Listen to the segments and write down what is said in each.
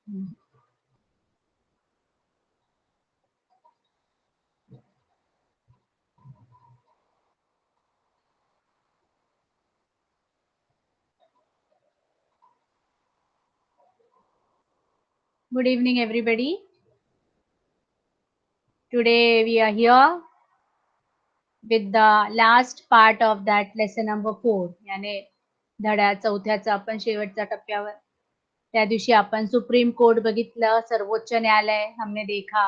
Good evening, everybody. Today we are here with the last part of that lesson number 4. याने धड्या चौथ्याचा आपण शेवटच्या टप्प्यावर. त्या दिवशी आपण सुप्रीम कोर्ट बघितलं, सर्वोच्च न्यायालय हमने देखा.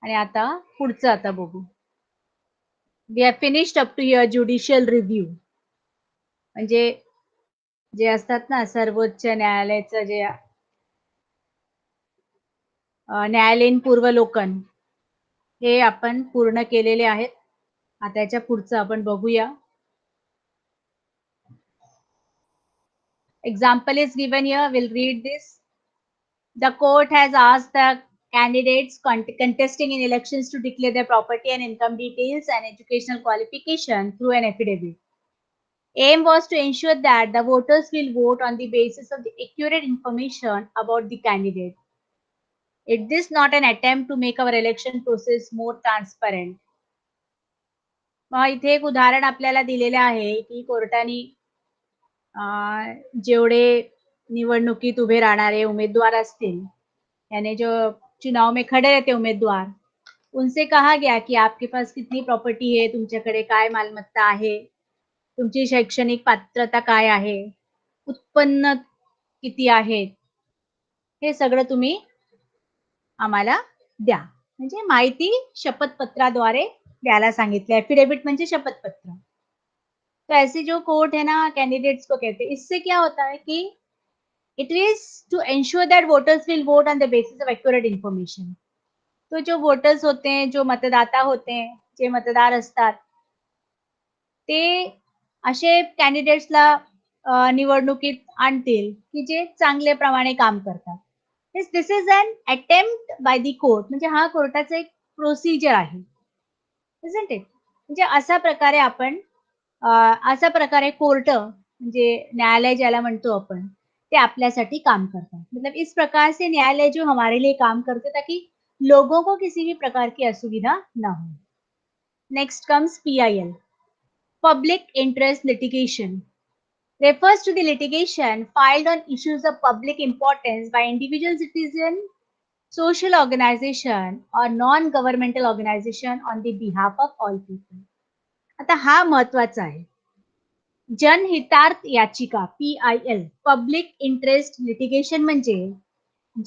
आणि आता पुढचं आता बघू. We have finished up to your judicial review. म्हणजे जे असतात ना सर्वोच्च न्यायालयाचं जे न्यायालयीन पूर्वलोकन हे आपण पूर्ण केलेले आहेत. आता याच्या पुढचं आपण बघूया. Example is given here. We'll read this. The court has asked the candidates contesting in elections to declare their property and income details and educational qualification through an affidavit. Aim was to ensure that the voters will vote on the basis of the accurate information about the candidate. Is this not an attempt to make our election process more transparent? इथे एक उदाहरण आपल्याला दिलेले आहे की कोर्टाने जेवढे निवडणुकीत उभे राहणारे उम्मीदवार असतील यानी जो चुनाव में खड़े रहते उम्मीदवार उनसे कहा गया कि आपके पास कितनी प्रॉपर्टी है, तुमच्याकडे काय मालमत्ता आहे, तुमची शैक्षणिक पात्रता काय आहे, उत्पन्न किती आहे, हे सगळं तुम्ही आम्हाला द्या. म्हणजे माहिती शपथपत्राद्वारे द्यायला सांगितले. एफिडेविट म्हणजे शपथपत्र. तो ऐसे जो कोर्ट है ना कैंडिडेट्स को कहते हैं. इससे क्या होता है कि it is to ensure that voters will vote on the basis of accurate information. तो जो वोटर्स होते हैं, जो मतदाता होते हैं, जे मतदार असतात ते असे कॅन्डिडेट्सला निवडणुकीत आणतील की जे चांगल्या प्रमाणे काम करतात. This is an attempt by the court. म्हणजे हा कोर्टाचा एक प्रोसिजर आहे. Isn't it? म्हणजे अशा प्रकारे आपण अशा प्रकारे कोर्ट म्हणजे न्यायालय ज्याला म्हणतो आपण ते आपल्यासाठी काम करतात. मतलब इस प्रकार से न्यायालय जो हमारे लिए काम करते ताकि लोगों को किसी भी प्रकार की असुविधा ना हो. Next comes PIL, Public Interest Litigation. Refers to the litigation filed on issues of public importance by individual citizen, social organization or non-governmental organization on the behalf of all people. आता हा महत्वाचा आहे. जनहितार्थ याचिका PIL, पब्लिक इंटरेस्ट लिटिगेशन म्हणजे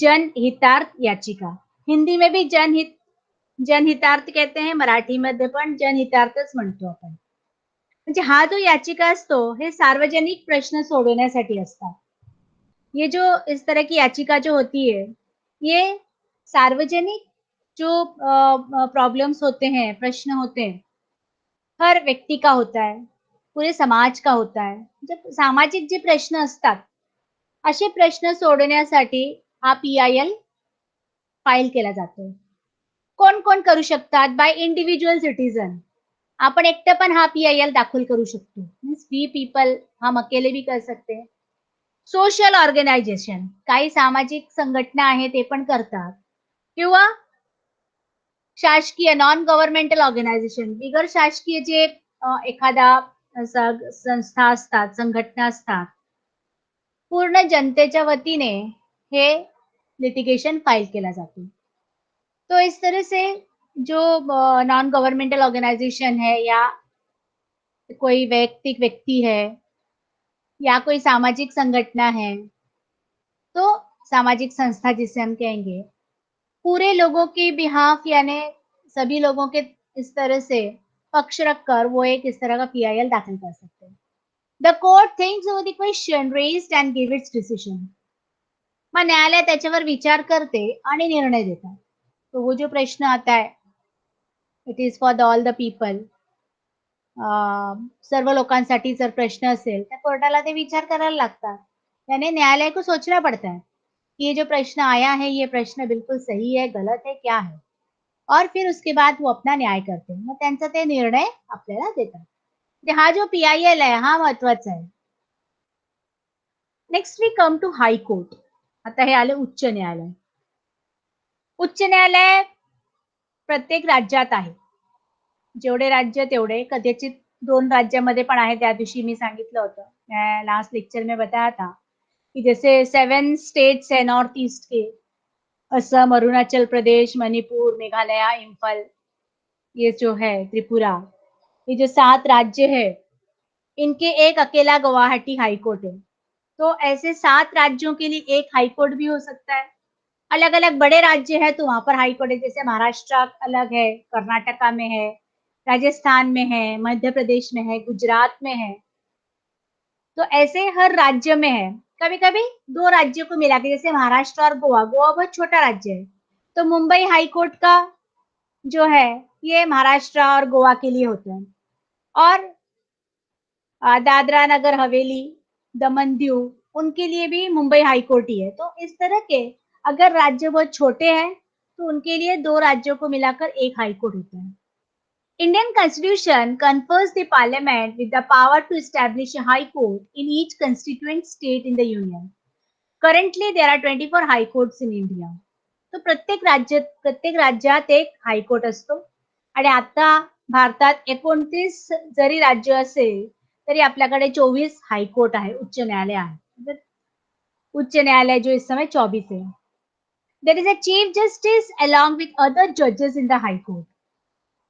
जनहितार्थ याचिका. हिंदी में भी जनहितार्थ कहते हैं, मराठी मध्ये पण जनहितार्थच म्हणतो आपण. म्हणजे हा जो याचिका असतो हे सार्वजनिक प्रश्न सोडवण्यासाठी असतात. ये जो इस तरह की याचिका जो होती है ये सार्वजनिक जो प्रॉब्लम्स होते हैं, प्रश्न होते हैं, हर व्यक्ती का होता है, पुरे समाज का होता है. जब सामाजिक जे प्रश्न असतात असे प्रश्न सोडवण्यासाठी हा PIL फाईल केला जातो. कोण कोण करू शकतात? By individual citizen. आपण एकटं पण हा PIL दाखल करू शकतो. मीन्स वी पीपल हम अकेले भी कर सकते हैं. सोशल ऑर्गनायझेशन, काही सामाजिक संघटना आहे ते पण करतात. किंवा शासकीय नॉन गव्हर्नमेंटल ऑर्गनायझेशन, बिगर शासकीय जे एखादा संस्था असतात, संघटना असतात, पूर्ण जनतेच्या वतीने हे लिटिगेशन फाइल केला जातो. तो इस तरह से जो नॉन गवर्नमेंटल ऑर्गेनाइजेशन है या कोई वैयक्तिक व्यक्ति है या कोई सामाजिक संगठन है, तो सामाजिक संस्था जिसे हम कहेंगे, पूरे लोगों के बिहाफ यानी सभी लोगों के इस तरह से पक्ष रखकर वो एक इस तरह का PIL दाखिल कर सकते हैं. The court thinks over the question raised and give its decision. मग न्यायालय त्याच्यावर विचार करते आणि निर्णय देतात. तो वो जो प्रश्न आता है, it is for all the people. सर्व लोकांसाठी जर प्रश्न असेल तर कोर्टाला ते विचार करायला लागतात. यानी न्यायालय को सोचना पड़ता है कि ये जो प्रश्न आया है ये प्रश्न बिल्कुल सही है, गलत है, क्या है, और फिर उसके बाद वो अपना न्याय करते हैं. मग त्यांचा ते निर्णय आपल्याला देतात. हा जो PIL आहे हा महत्वाचा आहे. Next we come to high court. आता हे आलं उच्च न्यायालय. उच्च न्यायालय प्रत्येक राज्यात आहे. जेवढे राज्य तेवढे, कदाचित 2 राज्यामध्ये पण आहे. त्या दिवशी मी सांगितलं होतं. मैं लास्ट लेक्चर में बताया था कि जैसे 7 स्टेट्स है नॉर्थ ईस्ट के, असम, अरुणाचल प्रदेश, मणिपुर, मेघालय, इम्फल, ये जो है त्रिपुरा, ये जो 7 राज्य है, इनके एक अकेला गुवाहाटी हाई कोर्ट है। तो ऐसे 7 राज्यों के लिए एक हाई कोर्ट भी हो सकता है। अलग-अलग बड़े राज्य हैं तो वहाँ पर हाई कोर्ट है, जैसे महाराष्ट्र अलग है, कर्नाटका में है, राजस्थान में है, मध्य प्रदेश में है, गुजरात में है। तो ऐसे हर राज्य में है। कभी-कभी 2 राज्यों को मिला के, जैसे महाराष्ट्र और गोवा, गोवा बहुत छोटा राज्य है, तो मुंबई हाई कोर्ट का जो है, ये महाराष्ट्र और गोवा के लिए होता है। और दादरा नगर हवेली, दमन दीव, उनके लिए भी मुंबई हाई कोर्ट ही है। तो इस तरह के अगर राज्य बहुत छोटे हैं, तो उनके लिए 2 राज्यों को मिलाकर एक हाई कोर्ट होता है। Indian Constitution confers the Parliament with the power to establish a high court in each constituent state in the Union. Currently, there are 24 high courts in India. तो प्रत्येक राज्यात एक हायकोर्ट असतो आणि आता भारतात 29 जरी राज्य असेल तरी आपल्याकडे 24 हाईकोर्ट आहे, उच्च न्यायालय आहे. म्हणजे उच्च न्यायालय जो इस समय 24 है. There is a chief justice along with other judges in the high court.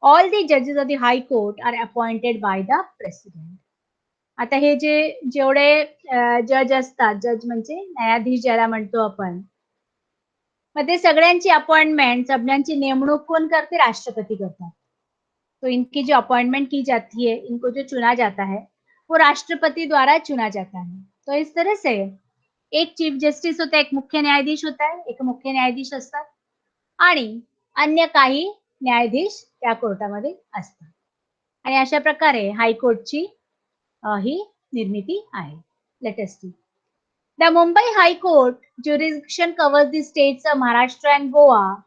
All the judges of the high court are appointed by the president. आता हे जेवढे जज असतात, जज म्हणजे न्यायाधीश ज्याला म्हणतो आपण, मग ते सगळ्यांची अपॉइंटमेंट, सगळ्यांची नेमणूक कोण करते? राष्ट्रपती करतात. तो इनकी जो अपॉइंटमेंट की जाती है, इनको जो चुना जाता है, वो राष्ट्रपति द्वारा चुना जाता है. तो इस तरह से एक चीफ जस्टिस होता है, एक मुख्य न्यायाधीश होता है, एक मुख्य न्यायाधीश असतात आणि अन्य काही न्यायाधीश त्या कोर्टामध्ये असतात. आणि अशा प्रकारे हायकोर्टची ही निर्मिती आहे. Let us see. The Mumbai High Court jurisdiction covers the states of Maharashtra and Goa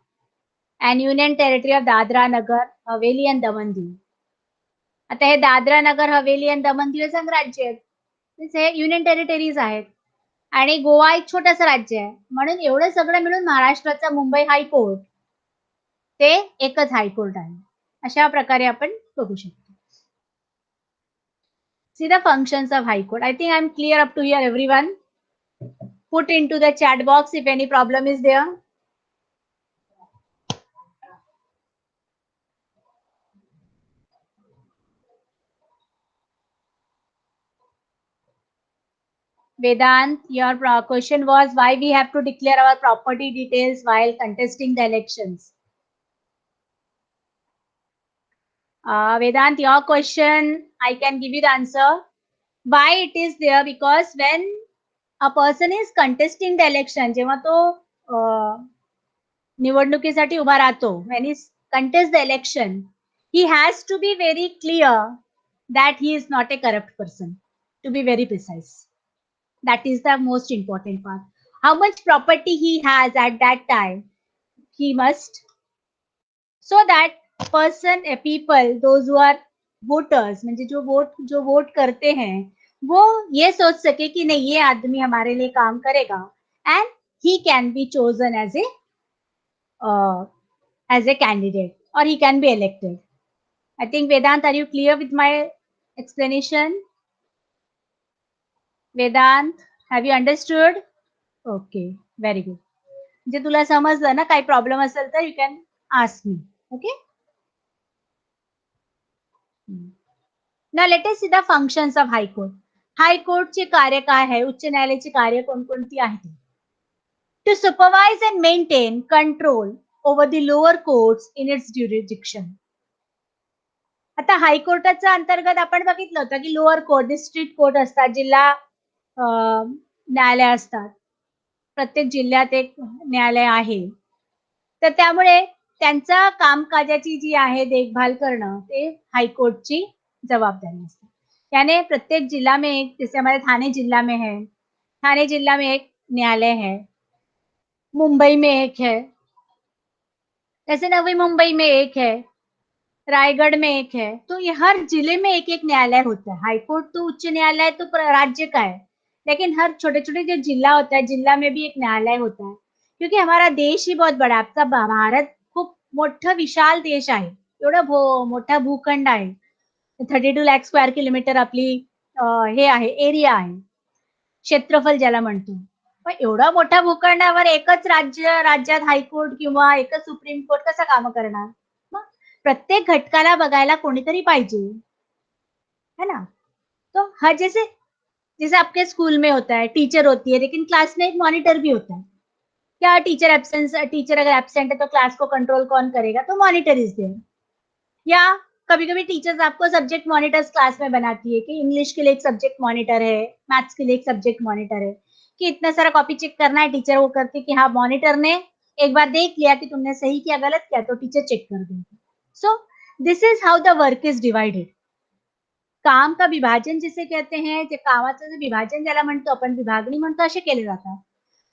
and Union Territory of Dadra, Nagar Haveli and Daman Diu. आता हे दादरा नगर हवेली आणि दमन दीव संघ राज्य आहेत. हे युनियन टेरिटरीज आहेत आणि गोवा एक छोटंसं राज्य आहे. म्हणून एवढं सगळं मिळून महाराष्ट्राचा मुंबई हायकोर्ट ते एकच हायकोर्ट आहे. अशा प्रकारे आपण बघू शकतो. See the functions of High Court. I think I'm clear up to here, everyone. Put into the chat box if any problem is there. Vedant, your question was why we have to declare our property details while contesting the elections. Vedant, your question, I can give you the answer. Why it is there? Because when a person is contesting the election, जेव्हा तो निवडणुकीसाठी उभा राहतो, when he contests the election, he has to be very clear that he is not a corrupt person, to be very precise. That is the most important part. How much property he has at that time, he must, so that person, people, those who are voters, म्हणजे जो vote करते हैं, वो ये सोच सके कि नहीं ये आदमी हमारे लिए काम करेगा and he can be chosen as a candidate or he can be elected. I think Vedant, are you clear with my explanation? Vedant, have you understood? Okay, very good. जे तुला समजलं ना, काही प्रॉब्लेम असेल तर you can ask me. Okay. Now let us see the functions of High Court. High Court चे कार्य काय आहे? उच्च न्यायालयाची कार्य कोणकोणती आहेत? To supervise and maintain control over the lower courts in its jurisdiction. आता हायकोर्टाच्या अंतर्गत आपण बघितलं होतं की लोअर कोर्ट, डिस्ट्रिक्ट कोर्ट असतात, जिल्हा न्यायालय असतात. प्रत्येक जिल्ह्यात एक न्यायालय आहे. तर त्यामुळे त्यांच्या कामकाजाची जी आहे देखभाल करणं ते हाईकोर्टची जबाबदारी असते. यानी प्रत्येक जिला में एक, जैसे हमारे थाने जिला में है, थाने जिला में एक न्यायालय है, मुंबई में एक है, जैसे नवी मुंबई में एक है, रायगढ़ में एक है. तो ये हर जिले में एक एक न्यायालय होता है. हाईकोर्ट तो उच्च न्यायालय तो राज्य का है, लेकिन हर छोटे-छोटे जो जिला होता है, जिल्हा में भी एक न्यायालय होता है. क्योंकि हमारा देश ही बहुत बड़ा है. आपका भारत खूप मोठं विशाल देश आहे. एवढा मोठा भूखंड आहे. 32 लाख स्क्वेअर किलोमीटर आपली हे आहे, एरिया आहे. क्षेत्रफळ ज्याला म्हणतो. पण एवढा मोठ्या भूखंडावर एकच राज्यात हायकोर्ट किंवा एकच सुप्रीम कोर्ट कसं कामं करणार? मग प्रत्येक घटकाला बघायला कोणीतरी पाहिजे, है ना? तो हर जैसे जैसे आपके स्कूल में होता है, टीचर होती है, लेकिन क्लास में एक मॉनिटर भी होता है. क्या टीचर अगर एब्सेंट है तो क्लास को कंट्रोल कौन करेगा? तो मॉनिटर इज देयर. या कभी-कभी टीचर्स आपको सब्जेक्ट मॉनिटर्स क्लास में बनाती है कि इंग्लिश के लिए एक सब्जेक्ट मॉनिटर है, मैथ्स के लिए एक सब्जेक्ट मॉनिटर है, कि इतना सारा कॉपी चेक करना है, टीचर वो करती है कि हाँ, मॉनिटर ने एक बार देख लिया कि तुमने सही किया, गलत किया, तो टीचर चेक कर देगी. So this is how the work is divided. काम का विभाजन जिसे कहते हैं, जे कामाचं जे विभाजन ज्याला म्हणतो आपण, विभागणी म्हणतो, असे केले जातात.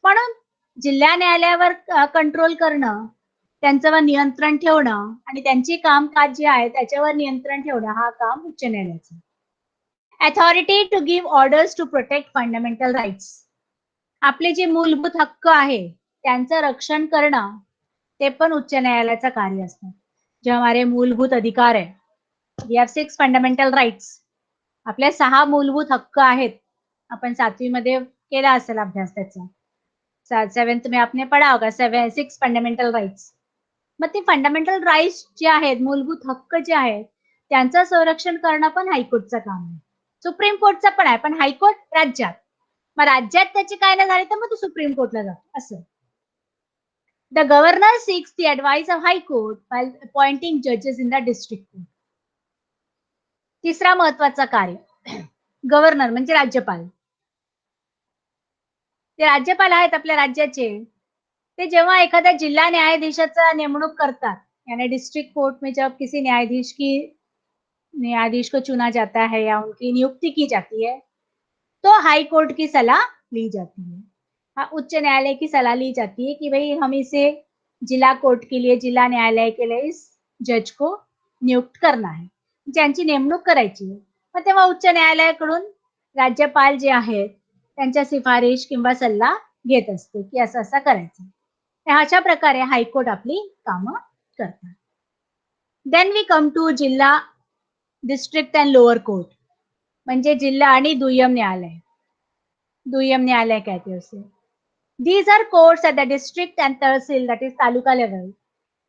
म्हणून जिल्हा न्यायालयावर कंट्रोल करणं, त्यांच्यावर नियंत्रण ठेवणं आणि त्यांची कामकाज जे आहे त्याच्यावर नियंत्रण ठेवणं हा काम उच्च न्यायालयाचं. Authority to give orders to protect fundamental rights. आपले जे मूलभूत हक्क आहे त्यांचं रक्षण करणं ते पण उच्च न्यायालयाचं कार्य असतं. जे हमारे मूलभूत अधिकार आहे. We have 6 fundamental rights. आपले 6 मूलभूत हक्क आहेत. आपण 7वी मध्ये केला असेल अभ्यास त्याचा. 7th में आपने पढ़ा होगा 6 फंडामेंटल राइट्स. मग ते फंडामेंटल राइट्स जे आहेत, मूलभूत हक्क जे आहेत, त्यांचं संरक्षण करणं पण हायकोर्टचं काम आहे. सुप्रीम कोर्टचं पण आहे, पण हायकोर्ट राज्यात. मग राज्यात त्याची काय नाही झाली तर मग तो सुप्रीम कोर्टला जातो असं. The governor seeks the advice of high court while appointing judges in the district court. तिसरा महत्वाचा कार्य गव्हर्नर म्हणजे राज्यपाल. ते राज्यपाल आहेत आपल्या राज्याचे. ते जेव्हा एखाद्या जिल्हा न्यायाधीशाचा नेमणूक करतात, यानी डिस्ट्रिक्ट कोर्ट में जब किसी न्यायाधीश को चुना जाता है या उनकी नियुक्ति की जाती है, तो हाई कोर्ट की सलाह ली जाती है. हाँ, उच्च न्यायालय की सलाह ली जाती है कि भाई हम इसे जिला कोर्ट के लिए, जिल्हा न्यायालय के लिए इस जज को नियुक्त करना है. ज्यांची नेमणूक करायची आहे. मग तेव्हा उच्च न्यायालयाकडून राज्यपाल जे आहेत, त्यांच्या शिफारिश किंवा सल्ला घेत असते, की असं-असं करायचं. तर अशा प्रकारे हायकोर्ट आपली कामं करतात. देन वी कम टू जिल्हा, डिस्ट्रिक्ट एंड लोअर कोर्ट. म्हणजे जिल्हा आणि दुय्यम न्यायालय. दुय्यम न्यायालय कहते हैं उसे. These are courts at the district and tahsil, that is taluka level.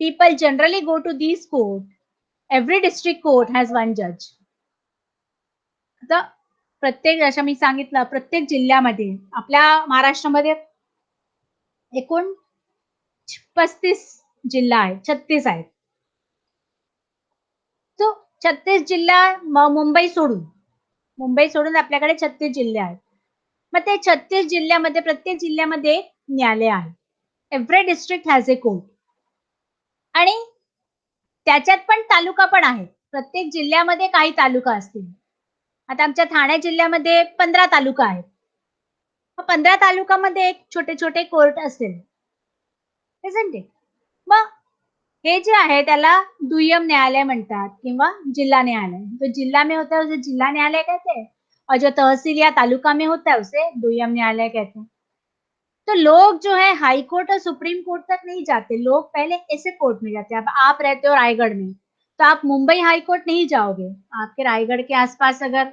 People generally go to these court. Every district court has one judge. आता प्रत्येक जसं मी सांगितलं प्रत्येक जिल्ह्यामध्ये आपल्या महाराष्ट्रामध्ये एकूण 35 जिल्हा आहेत, 36 आहेत. तो 36 जिल्हा मुंबई सोडून आपल्याकडे 36 जिल्हे आहेत. मग ते 36 जिल्ह्यामध्ये प्रत्येक जिल्ह्यामध्ये एक न्यायालय आहे. Every district has a court. आणि त्याच्यात पण तालुका पण आहे. प्रत्येक जिल्ह्यामध्ये काही तालुका असतील. आता आमच्या ठाणे जिल्ह्यामध्ये 15 तालुका आहेत. मग 15 तालुक्यामध्ये एक छोटे-छोटे कोर्ट असेल. इझंट इट? मग हे जे आहे त्याला दुय्यम न्यायालय म्हणतात किंवा जिल्हा न्यायालय. जो जिल्हा में होता है उसे जिल्हा न्यायालय कहते हैं और जो तहसील या तालुका में होता है उसे दुय्यम न्यायालय कहते हैं. तो लोग जो है हाई कोर्ट और सुप्रीम कोर्ट तक नहीं जाते. लोग पहले ऐसे कोर्ट में जाते हैं. अब आप रहते हो रायगढ़ में, तो आप मुंबई हाई कोर्ट नहीं जाओगे. आपके रायगढ़ के आस-पास अगर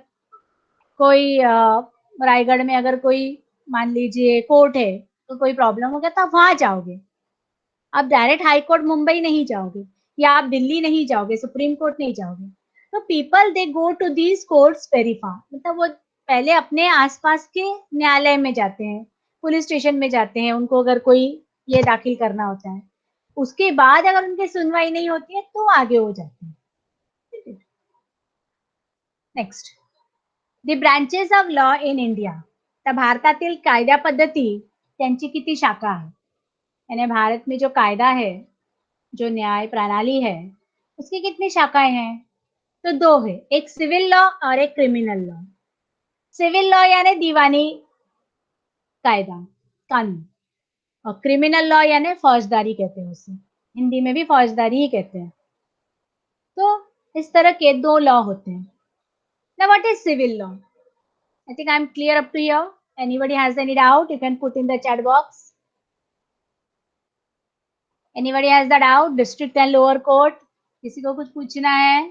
कोई रायगढ़ में अगर कोई मान लीजिए कोर्ट है, तो कोई प्रॉब्लम हो गया तो आप वहाँ जाओगे. आप डायरेक्ट हाई कोर्ट मुंबई नहीं जाओगे या आप दिल्ली नहीं जाओगे, सुप्रीम कोर्ट नहीं जाओगे. तो people they go to these courts very far. मतलब वो पहले अपने आस-पास के न्यायालय में जाते हैं, पुलिस स्टेशन में जाते हैं, उनको अगर कोई ये दाखिल करना होता है. उसके बाद अगर उनकी सुनवाई नहीं होती है, तो आगे हो जाते हैं. Next. The branches of law in India. तर भारतातील कायदा पद्धती त्यांची किती शाखा आहे? यानी भारत में जो कायदा है, जो न्याय प्रणाली है, उसकी कितनी शाखाएं हैं? तो 2 है. एक सिविल लॉ और एक क्रिमिनल लॉ. सिविल लॉ यानी दीवानी कायदा, कानून. और क्रिमिनल लॉ यानी फौजदारी कहते हैं उसे. हिंदी में भी फौजदारी ही कहते हैं. तो इस तरह के 2 लॉ होते हैं. Now what is civil law? I think I'm clear up to here. Anybody has any doubt? You can put in the chat box. Anybody has the doubt? District and lower court. किसी को कुछ पूछना है?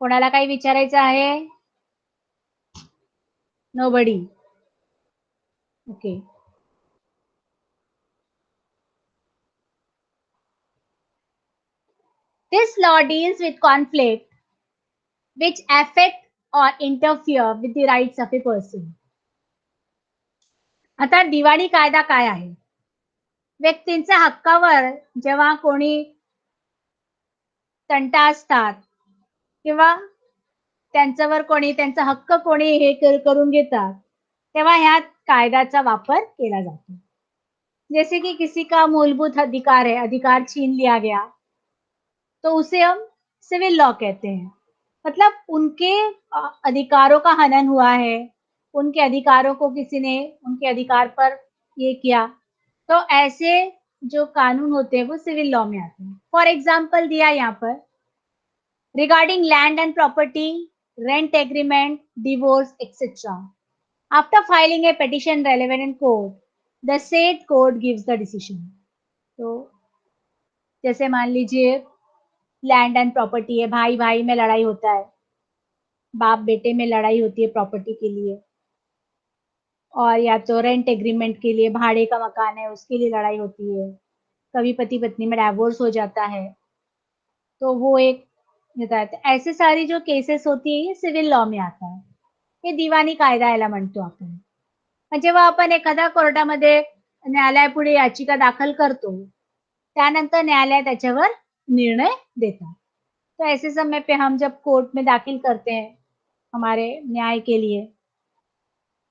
कोणाला काही विचारायचं आहे? Nobody. Okay. This law deals with conflict which affect or interfere with the rights of a person. आता दिवाणी कायदा काय आहे? व्यक्तींच्या हक्कावर जेव्हा कोणी तंटा असतात किंवा त्यांच्यावर कोणी त्यांचा हक्क कोणी हे करून घेतात, तेव्हा ह्या कायद्याचा वापर केला जातो. जैसे कि किसी का मूलभूत अधिकार है, अधिकार छीन लिया गया, तो उसे हम सिविल लॉ कहते हैं. मतलब उनके अधिकारों का हनन हुआ है, उनके अधिकारों को किसी ने उनके अधिकार पर ये किया, तो ऐसे जो कानून होते हैं वो सिविल लॉ में आते हैं. फॉर एग्जाम्पल दिया यहाँ पर, regarding land and property, rent agreement, divorce, etc. After filing a petition relevant in court, the said court gives the decision. तो जैसे मान लीजिए लैंड एंड प्रॉपर्टी है, भाई भाई में लड़ाई होता है, बाप बेटे में लड़ाई होती है प्रॉपर्टी के लिए, और या तो रेंट एग्रीमेंट के लिए, भाड़े का मकान है उसके लिए लड़ाई होती है, कभी पति पत्नी में डाइवोर्स हो जाता है, तो वो एक ऐसे सारी जो केसेस होती है ये सिविल लॉ में आता है. हे दिवाणी कायदा याला म्हणतो आपण. जेव्हा आपण एखाद्या कोर्टामध्ये न्यायालयापुढे याचिका दाखल करतो, त्यानंतर न्यायालय त्याच्यावर निर्णय देता. तो ऐसे समय पे हम जब कोर्ट में दाखिल करते हैं हमारे न्याय के लिए,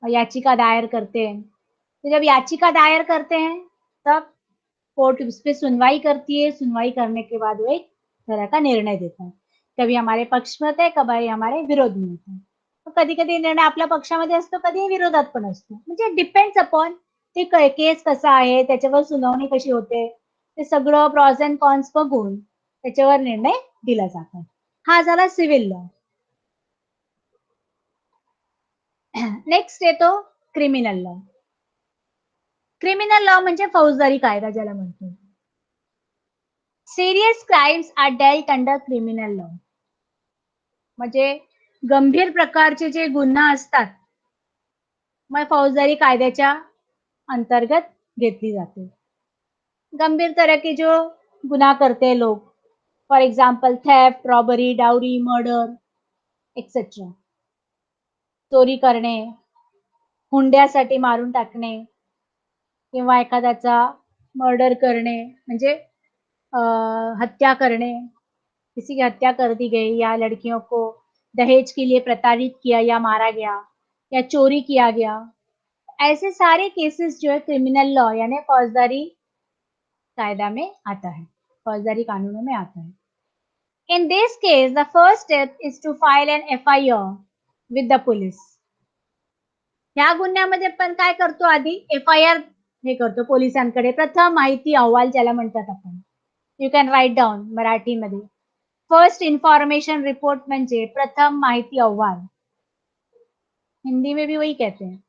याचिका दायर करते हैं, तो जब याचिका दायर करते हैं तब कोर्ट उस पर सुनवाई करती है. सुनवाई करने के बाद वो एक तरह का निर्णय देता है. कभी हमारे पक्ष में होता है, कभी हमारे विरोध में होता है. कधी कधी निर्णय आपल्या पक्षामध्ये असतो, कधी विरोधात पण असतो. म्हणजे डिपेंड्स अपॉन ते केस कसा आहे, त्याच्यावर सुनावणी कशी होते, ते सगळं प्रॉस अँड कॉन्स बघून त्याच्यावर निर्णय दिला जातो. हा झाला सिव्हिल लॉ. नेक्स्ट येतो क्रिमिनल लॉ. क्रिमिनल लॉ म्हणजे फौजदारी कायदा ज्याला म्हणतो. Serious crimes are dealt under criminal law. म्हणजे गंभीर प्रकारचे जे गुन्हा असतात मग फौजदारी कायद्याच्या अंतर्गत घेतली जाते. गंभीर तरह के जो गुनाह करते हैं लोग, for example theft, robbery, dowry, murder etcetera, चोरी करणे, हुंड्यासाठी मारून टाकणे किंवा एखाद्याचा मर्डर करणे म्हणजे हत्या करणे, किसी की हत्या कर दी गई या लड़कियों को दहेज के लिए प्रताड़ित किया या मारा गया या चोरी किया गया, ऐसे सारे केसेस जो है क्रिमिनल लॉ यानी फौजदारी कायदा में आता है, फौजदारी कानूनों में आता है. In this case, the first step is to file an FIR with the police. ह्या गुन्ह्यामध्ये पण काय करतो, आधी FIR हे करतो पोलिसांकडे. प्रथम माहिती अहवाल ज्याला म्हणतात आपण. यू कॅन राईट डाऊन मराठीमध्ये. फर्स्ट इन्फॉर्मेशन रिपोर्ट म्हणजे प्रथम माहिती अहवाल. हिंदी में भी वही कहते हैं,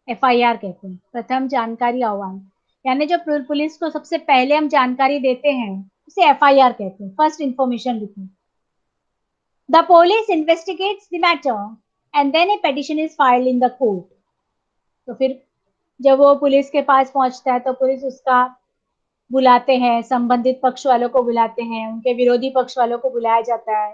FIR कहते हैं, प्रथम जानकारी अहवाल. यानी जो पुलिस को सबसे पहले हम जानकारी देते हैं उसे FIR कहते हैं, first information report. The police investigates the matter and then a petition is filed in the court. तो फिर जब वो पुलिस के पास पहुंचता है तो पुलिस उसका बुलाते हैं, संबंधित पक्ष वालों को बुलाते हैं, उनके विरोधी पक्ष वालों को बुलाया जाता है,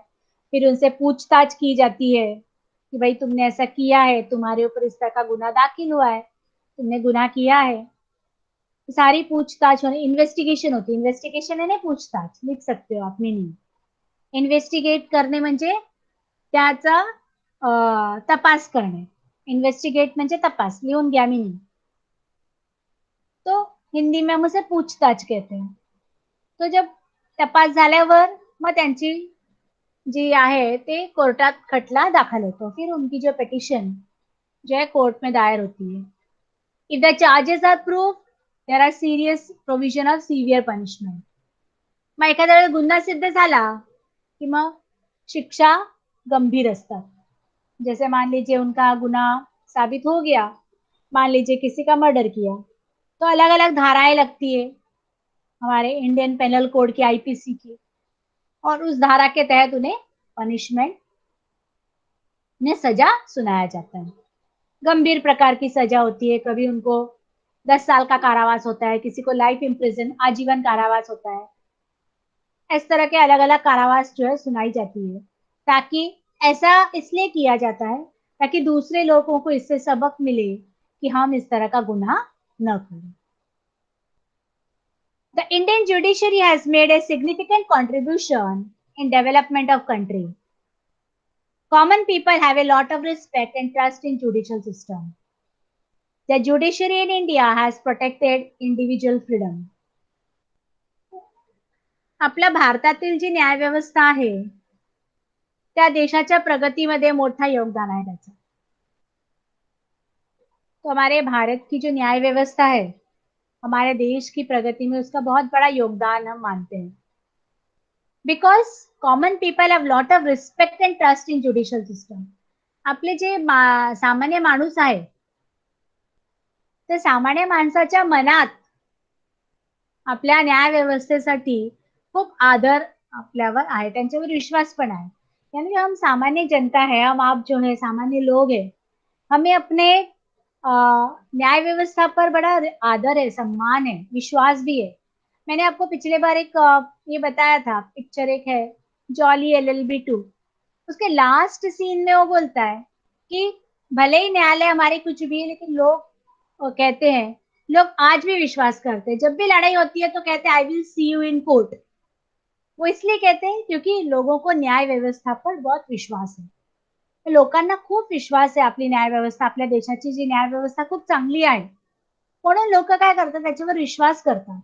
फिर उनसे पूछताछ की जाती है कि भाई तुमने ऐसा किया है, तुम्हारे ऊपर इस तरह का गुनाह दाखिल हुआ है, तुमने गुनाह किया है. सारी पूछताछ होने, इन्वेस्टिगेशन होती. इन्वेस्टिगेशन है ना, पूछताछ लिख सकते हो आप मीनिंग. इन्व्हेस्टिगेट करणे म्हणजे त्याचा तपास करणे. इन्व्हेस्टिगेट म्हणजे तपास, लिहून घ्या मीनिंग. तो हिंदी में हम उसे पूछताछ कहते हैं. तो जब तपास झाल्यावर मग त्यांची जी आहे ते कोर्टात खटला दाखल होतो. फिर उनकी जो पिटिशन जो है कोर्ट में दायर होती है. If the charges are proved, there are serious provision of severe punishment. मग एखाद्या वेळेस गुन्हा सिद्ध झाला की मग शिक्षा गंभीर असतात. जैसे मान लीजिए उनका गुनाह साबित हो गया, मान लीजिए किसी का मर्डर किया, तो अलग अलग धाराएं लगती है हमारे इंडियन पेनल कोड की, आईपीसी की, और उस धारा के तहत उन्हें पनिशमेंट में सजा सुनाया जाता है। गंभीर प्रकार की सजा होती है, कभी उनको 10 साल का कारावास होता है, किसी को लाइफ इम्प्रिजन, आजीवन कारावास होता है। इस तरह के अलग अलग कारावास जो है सुनाई जाती है, ताकि ऐसा इसलिए किया जाता है ताकि दूसरे लोगों को इससे सबक मिले कि हम इस तरह का गुनाह न करें। The Indian judiciary has made a significant contribution in development of country. Common people have a lot of respect and trust in judicial system. The judiciary in India has protected individual freedom. आपल्या भारतातील जी न्याय व्यवस्था आहे त्या देशाच्या प्रगतीमध्ये मोठा योगदान आहे त्याचं. तो हमारे भारत की जो न्याय व्यवस्था है हमारे देश की प्रगति में उसका बहुत बड़ा योगदान हम मानते हैं. Because common people have lot of respect and trust in judicial system. आपले जे सामान्य माणूस आहे त्या सामान्य माणसाच्या मनात आपल्या न्याय व्यवस्थेसाठी खूप आदर आपल्यावर आहे, त्यांच्यावर विश्वास पण आहे. यानी हम सामान्य जनता है, हम आप जो है सामान्य लोग हैं, हमें अपने न्याय व्यवस्था पर बड़ा आदर है, सम्मान है, विश्वास भी है. मैंने आपको पिछले बार एक ये बताया था, पिक्चर एक है जॉली LLB 2. उसके लास्ट सीन में वो बोलता है कि भले ही न्यायालय हमारे कुछ भी है, लेकिन लोग कहते हैं, लोग आज भी विश्वास करते हैं, जब भी लड़ाई होती है तो कहते हैं I will see you in court. वो इसलिए कहते हैं क्योंकि लोगों को न्याय व्यवस्था पर बहुत विश्वास है. लोकांना खूप विश्वास आहे आपली न्याय व्यवस्था, आपल्या देशाची जी न्याय व्यवस्था खूप चांगली आहे, म्हणून लोक काय करतात त्याच्यावर विश्वास करतात.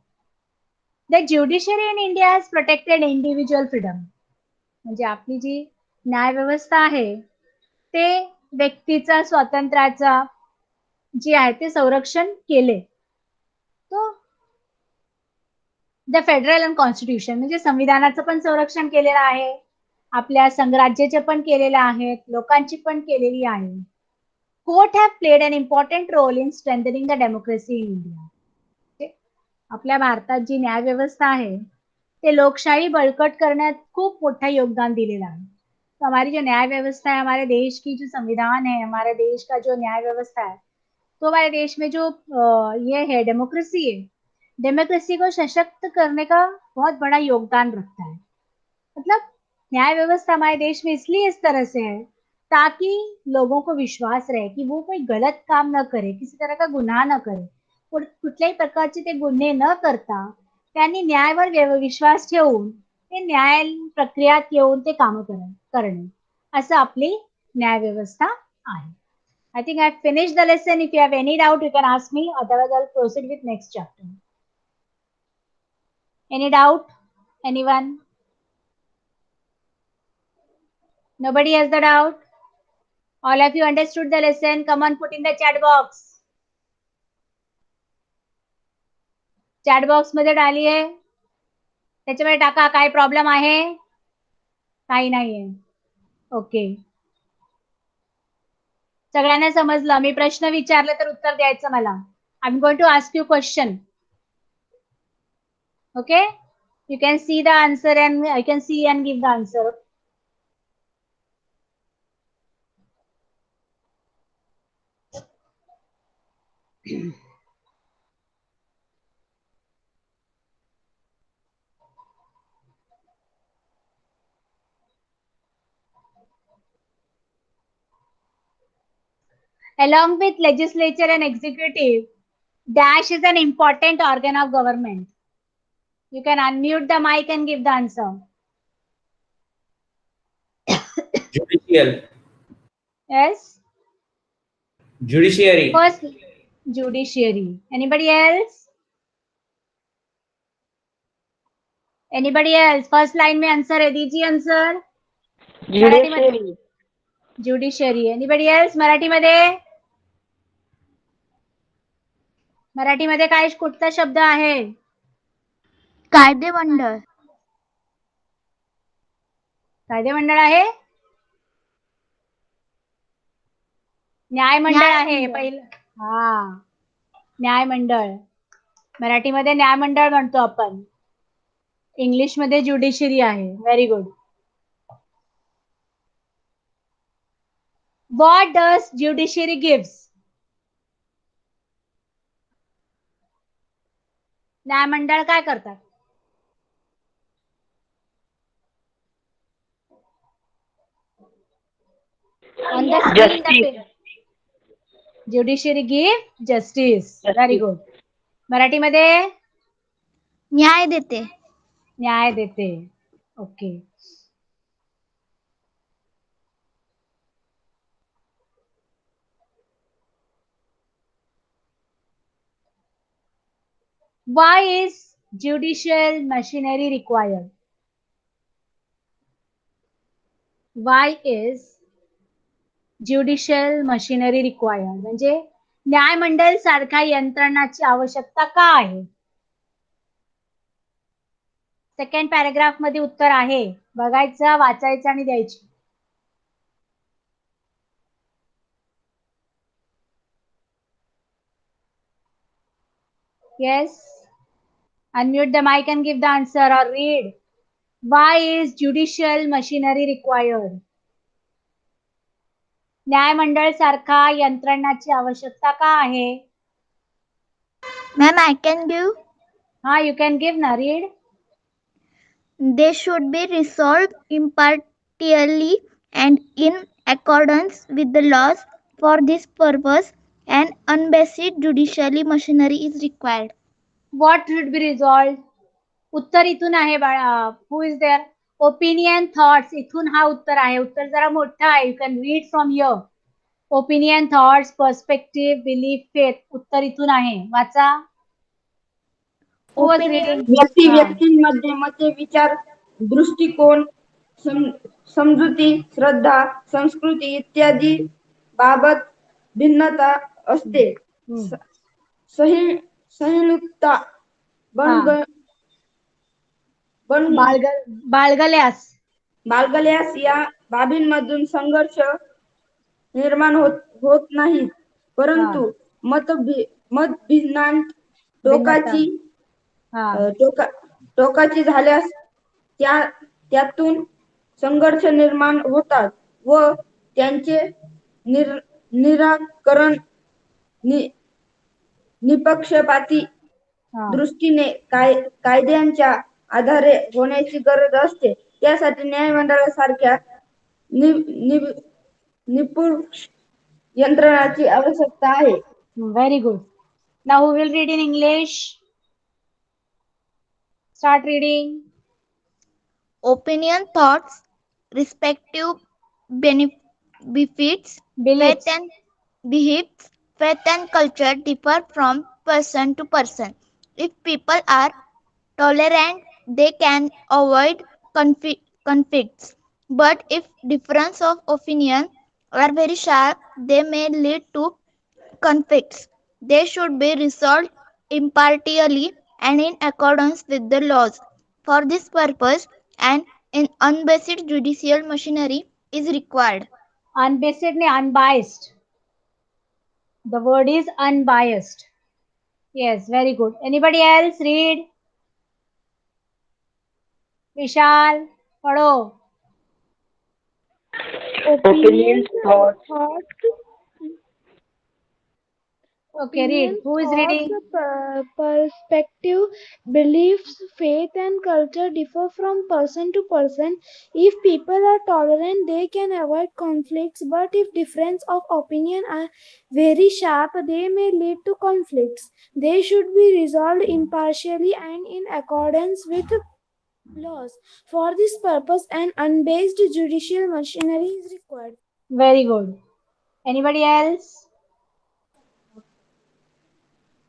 The judiciary in India has protected individual freedom. म्हणजे आपली जी न्याय व्यवस्था आहे ते व्यक्तीचा स्वातंत्र्याचा जे आहे ते संरक्षण केले. तो द फेडरल अँड कॉन्स्टिट्यूशन म्हणजे संविधानाचं पण संरक्षण केलेलं आहे, आपल्या संघराज्याचे पण केलेलं आहे, लोकांची पण केलेली आहे. Court have played an important role in strengthening the democracy in India. आपल्या भारतात जी न्याय व्यवस्था आहे ते लोकशाही बळकट करण्यात खूप मोठा योगदान दिलेला आहे. तो हमारी जो न्याय व्यवस्था है, हमारे देश की जो संविधान है, हमारे देश का जो न्याय व्यवस्था है, तो हमारे देश में जो ये है डेमोक्रेसी है, डेमोक्रेसी को सशक्त करने का बहुत बड़ा योगदान रखता है. मतलब न्याय व्यवस्था हमारे देश में इसलिए इस तरह से है ताकि लोगों को विश्वास रहे कि वो कोई गलत काम न करे, किसी तरह का गुन्हा न करे. कुठल्याही प्रकारचे ते गुन्हे न करता त्यांनी न्यायावर विश्वास ठेवून ते न्याय प्रक्रियात येऊन ते काम करणे असं आपली न्याय व्यवस्था आहे. I think I've finished the lesson. If you have any doubt, you can ask me. Otherwise, I'll proceed with next chapter. Any doubt? Anyone? Nobody has the doubt? All of you understood the lesson? Come on, put in the chat box. Chat box मध्ये डालिये, त्याच्यामध्ये टाका काय problem आहे, काही नाहीये. Okay, सगळ्यांना समजलं. मी प्रश्न विचारले तर उत्तर द्यायचं मला. I am going to ask you question. Okay, you can see the answer and I can see and give the answer. Along with legislature and executive, dash is an important organ of government. You can unmute the mic and give the answer. Judicial. Yes. Judiciary. First, judiciary. Anybody else? Anybody else? First line में answer है, दीजिए answer. Judiciary. Judiciary. Anybody else? मराठीमध्ये? मराठीमध्ये काय कुठचा शब्द आहे? कायदेमंडळ. कायदेमंडळ आहे. न्यायमंडळ आहे पहिलं. हा, न्यायमंडळ. मराठीमध्ये न्यायमंडळ म्हणतो आपण, इंग्लिशमध्ये ज्युडिशरी आहे. Very good. What does judiciary gives? न्यायमंडळ काय करतात? On the screen judiciary give justice. Very good. मराठीमध्ये न्याय देते. न्याय देते. Okay. Why is judicial machinery required? Why is judicial machinery required? म्हणजे न्यायमंडळ सारख्या यंत्रणाची आवश्यकता का आहे? सेकंड पॅराग्राफ मध्ये उत्तर आहे. बघायचं, वाचायचं आणि द्यायची. Yes. Unmute the mic and give the answer or read. Why is judicial machinery required? न्यायमंडळ सारखा यंत्रणाची आवश्यकता का आहे? Ma'am, I can give. हा, you can give na, read. They should be resolved impartially and in accordance with the laws. For this purpose, an unbiased judicial machinery is required. What should be resolved? उत्तर इथून आहे बाळा. Who is there? Opinion, thoughts. इथून हा उत्तर आहे. उत्तर जरा मोठा आहे. You can read from here. Opinion, thoughts, perspective, belief, faith. उत्तर इथून आहे. वाचा. Who was reading? व्यक्तींमध्ये मते, विचार, दृष्टिकोन, समजुती, श्रद्धा, संस्कृती इत्यादी बाबत भिन्नता असते. सहिष्णुता बाळगल्यास या बाबींमधून संघर्ष निर्माण होत नाही, परंतु मतभिन्नांत टोकाची झाल्यास त्यातून संघर्ष निर्माण होतात व त्यांचे निराकरण निपक्षपाती दृष्टीने कायद्यांच्या आधारे होण्याची गरज असते. त्यासाठी न्यायमंडळासारख्या निष्पक्ष यंत्रणाची आवश्यकता आहे. Very good. Now who will read in English? Start reading. Opinion, thoughts, respective benefits, faith and culture differ from person to person. If people are tolerant, they can avoid conflicts. But if difference of opinion are very sharp, they may lead to conflicts. They should be resolved impartially and in accordance with the laws. For this purpose, an unbiased judicial machinery is required. Unbiased ne unbiased. The word is unbiased. Yes, very good. Anybody else read? Vishal, पढ़ो. Opinions, thoughts. Okay, read. Who is reading? Perspective, beliefs, faith and culture differ from person to person. If people are tolerant, they can avoid conflicts, but if difference of opinion are very sharp, they may lead to conflicts. They should be resolved impartially and in accordance with laws. For this purpose, an unbiased judicial machinery is required. Very good. Anybody else?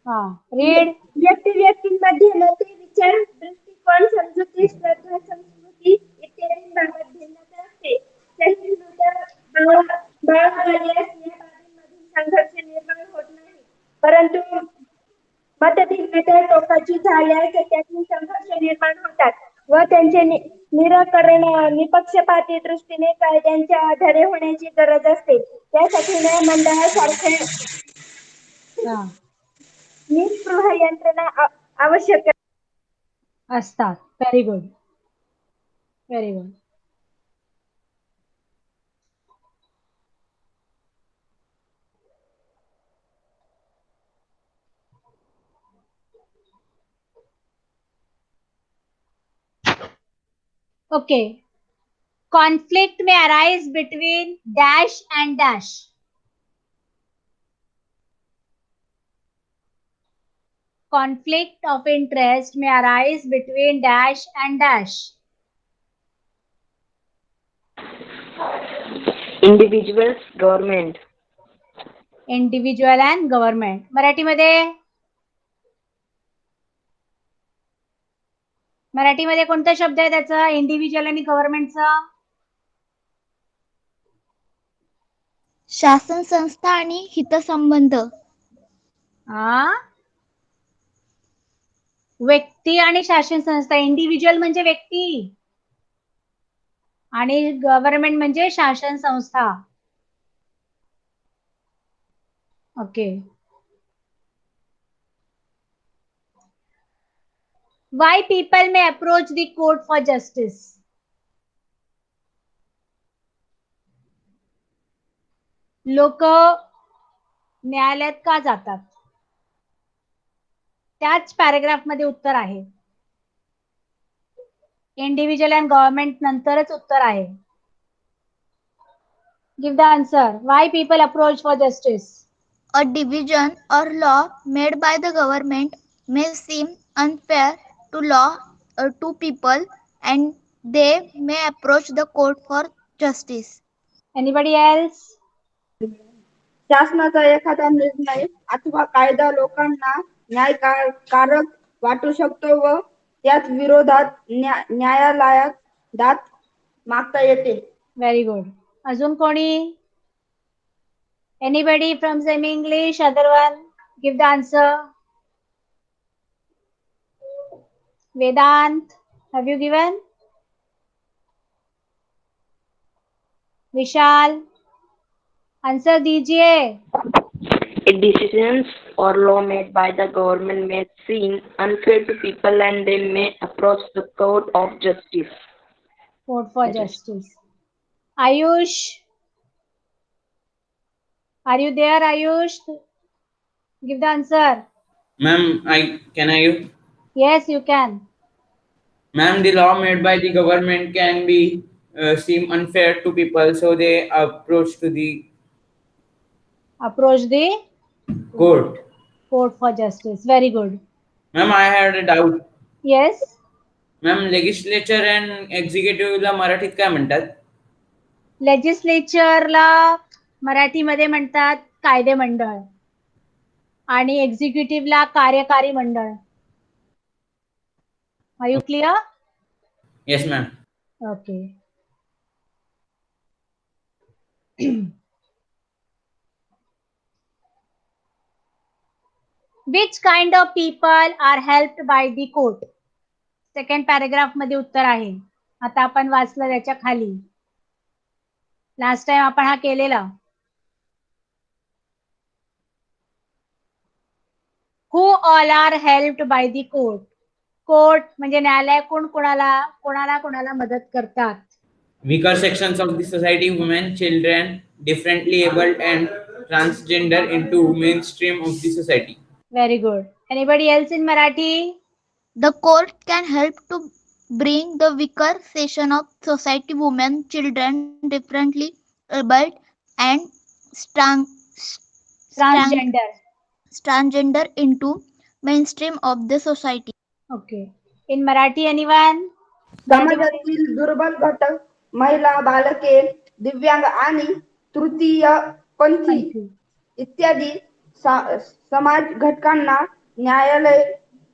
Read. व्यक्तींमध्ये मते, विचार, दृष्टिकोन, समजुती, श्रद्धा, संस्कृती इत्यादी बाबत भिन्नता असते. सहिष्णुता बाळगल्यास या बाबींमधून संघर्ष निर्माण होत नाही, परंतु मतभिन्नता टोकाची झाल्यास त्यातून संघर्ष निर्माण होतात व त्यांचे निराकरण निपक्षपाती दृष्टीने कायद्यांच्या आधारे होण्याची गरज असते. त्यासाठी न्यायमंडळासारख्या हा, निस्पृह यंत्रणा आवश्यक असतात. Very good, very good. Okay. Conflict may arise between dash and dash. Conflict of interest may arise between dash and dash. Individuals, government. Individual and government. मराठीमध्ये कोणता शब्द आहे त्याचा इंडिव्हिज्युअल आणि गव्हर्नमेंटचा? शासन संस्था आणि हितसंबंध. व्यक्ती आणि शासन संस्था. इंडिव्हिज्युअल म्हणजे व्यक्ती आणि गव्हर्नमेंट म्हणजे शासन संस्था. Okay. Why people may approach the court for justice? लोक न्यायालयात का जातात? त्याच पॅराग्राफ मध्ये उत्तर आहे. इंडिव्हिज्युअल अँड गव्हर्नमेंट नंतरच उत्तर आहे. Give the answer. Why people approach for justice? A division or law made by the government may seem unfair to people and they may approach the court for justice. Anybody else? शासनाचा एखादा निर्णय अथवा कायदा लोकांना न्यायकारक वाटू शकतो व त्याच विरोधात न्यायालयात दाद मागता येते. Very good. अजून कोणी? Anybody from semi English? Other one? Give the answer. Vedant, have you given? Vishal, answer दीजिए. Decisions or law made by the government may seem unfair to people and they may approach the court of justice. Court for justice. Ayush, are you there, Ayush? Give the answer. Ma'am, can I? Yes, you can. Ma'am, the law made by the government can be seem unfair to people, so they approach the court for justice. Very good. Ma'am, I had a doubt. Yes. Ma'am, legislature and executive ला मराठीत काय म्हणतात? लेजिस्लेचरला मराठीमध्ये म्हणतात कायदे मंडळ आणि एक्झिक्युटिव्हला कार्यकारी मंडळ. Are you clear? Yes, ma'am. Okay. Which kind of people are helped by the court? Second paragraph मध्ये उत्तर आहे. आता आपण वाचलं त्याच्या खाली. लास्ट टाइम आपण हा केलेला. Who all are helped by the court? Court म्हणजे न्यायालय कोणाला मदत करतात? Weaker sections of the society, women, children, differently abled and transgender into mainstream of the society. Very good. Anybody else in Marathi? The court can help to bring the weaker section of society, women, children, differently abled and transgender into mainstream of the society. Okay. In Marathi, anyone? समाजातील दुर्बल घटक, महिला, बालके, दिव्यांग आणि तृतीय पंथी इत्यादी समाज घटकांना न्यायालय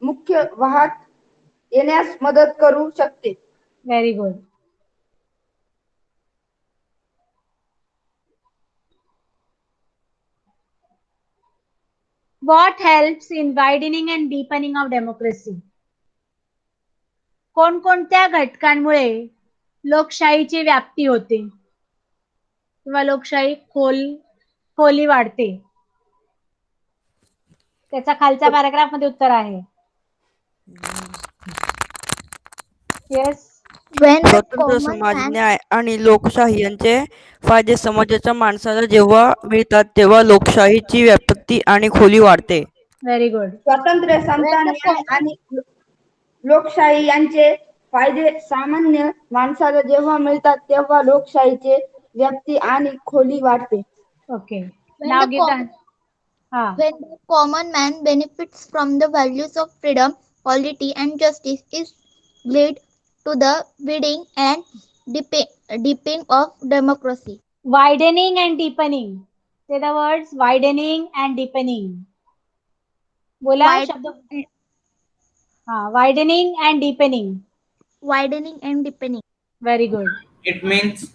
मुख्य वाहत येण्यास मदत करू शकते. Very good. What helps in widening and deepening of democracy? कोणकोणत्या घटकांमुळे लोकशाहीची व्याप्ती होते किंवा लोकशाही खोली वाढते? त्याचा खालच्या पॅराग्राफ मध्ये उत्तर आहे. येस. When the स्वतंत्र common समाज, man न्याय आणि लोकशाही यांचे फायदे समाजाच्या माणसाला जेव्हा मिळतात तेव्हा लोकशाहीची व्याप्ती आणि खोली वाढते. Very good. स्वातंत्र्य, समता, when the न्याय common आणि लोकशाही यांचे फायदे सामान्य माणसाला जेव्हा मिळतात तेव्हा लोकशाहीचे व्याप्ती आणि खोली वाढते. Okay. when now the give com- हा. when the common man benefits from the values of freedom, equality, and justice, is lead to the widening and deepening of democracy. Widening and deepening. Say the words widening and deepening. बोला Wide- शब्द. हा. Widening and deepening. Widening and deepening. Very good. It means